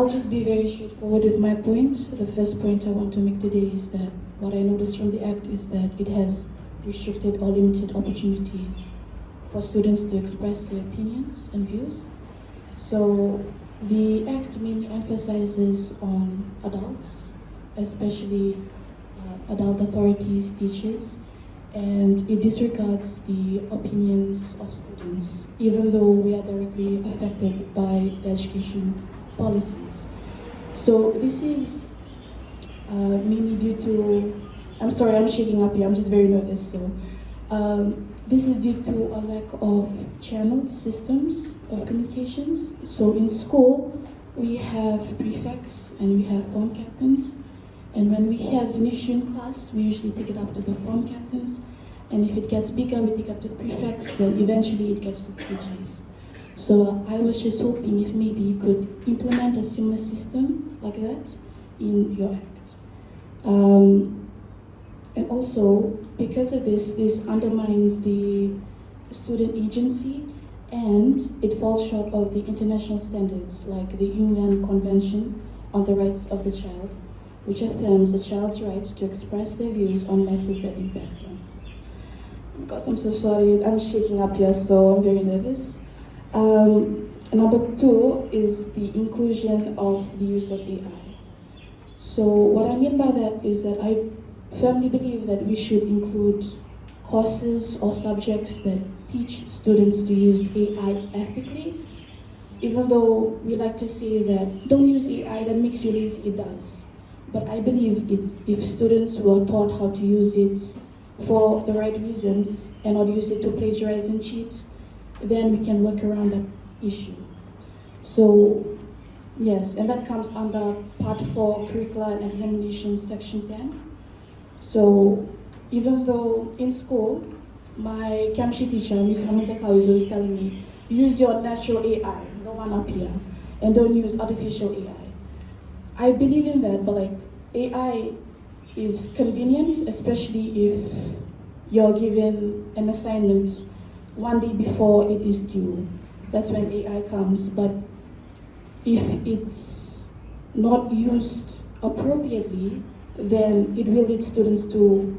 I'll just be very straightforward with my point. The first point I want to make today is that what I noticed from the Act is that it has restricted or limited opportunities for students to express their opinions and views. So the Act mainly emphasizes on adults, especially adult authorities, teachers, and it disregards the opinions of students, even though we are directly affected by the education policies. So this is mainly due to, I'm sorry, I'm shaking up here, I'm just very nervous. So this is due to a lack of channeled systems of communications. So in school, we have prefects and we have form captains. And when we have an issue in class, we usually take it up to the form captains. And if it gets bigger, we take up to the prefects, then eventually it gets to the teachers. So I was just hoping if maybe you could implement a similar system like that in your Act. And also, because of this undermines the student agency and it falls short of the international standards like the UN Convention on the Rights of the Child, which affirms the child's right to express their views on matters that impact them. Because I'm so sorry, I'm shaking up here, so I'm very nervous. Number two is the inclusion of the use of AI. So what I mean by that is that I firmly believe that we should include courses or subjects that teach students to use AI ethically. Even though we like to say that don't use AI, that makes you lazy, it does. But I believe if students were taught how to use it for the right reasons and not use it to plagiarize and cheat, then we can work around that issue. So, yes, and that comes under Part 4, Curricula and Examinations, Section 10. So, even though in school, my Kamshi teacher, Ms. Hamutakau, is always telling me, use your natural AI, the one up here, and don't use artificial AI. I believe in that, but like AI is convenient, especially if you're given an assignment one day before it is due. That's when AI comes. But if it's not used appropriately, then it will lead students to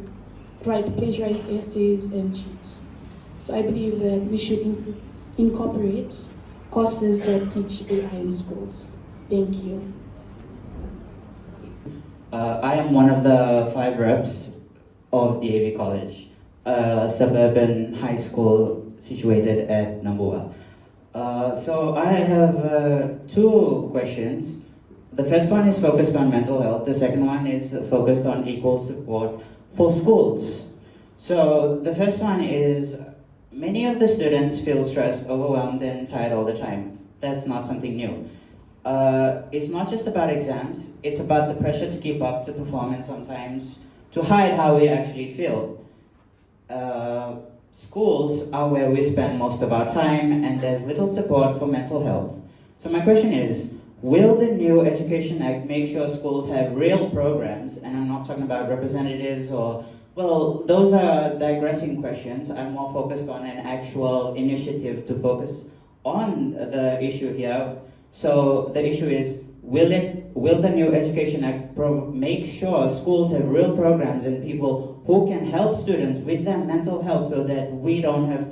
write plagiarized essays and cheat. So I believe that we should incorporate courses that teach AI in schools. Thank you. I am one of the 5 reps of DAV College, a suburban high school situated at Namboa. So I have 2 questions. The first one is focused on mental health. The second one is focused on equal support for schools. So the first one is, many of the students feel stressed, overwhelmed, and tired all the time. That's not something new. It's not just about exams, it's about the pressure to keep up, to perform, and sometimes to hide how we actually feel. Schools are where we spend most of our time, and there's little support for mental health. So my question is, will the new Education Act make sure schools have real programs, and I'm not talking about representatives or, well, those are digressing questions. I'm more focused on an actual initiative to focus on the issue here. So the issue is, will the new Education Act make sure schools have real programs and people who can help students with their mental health so that we don't have to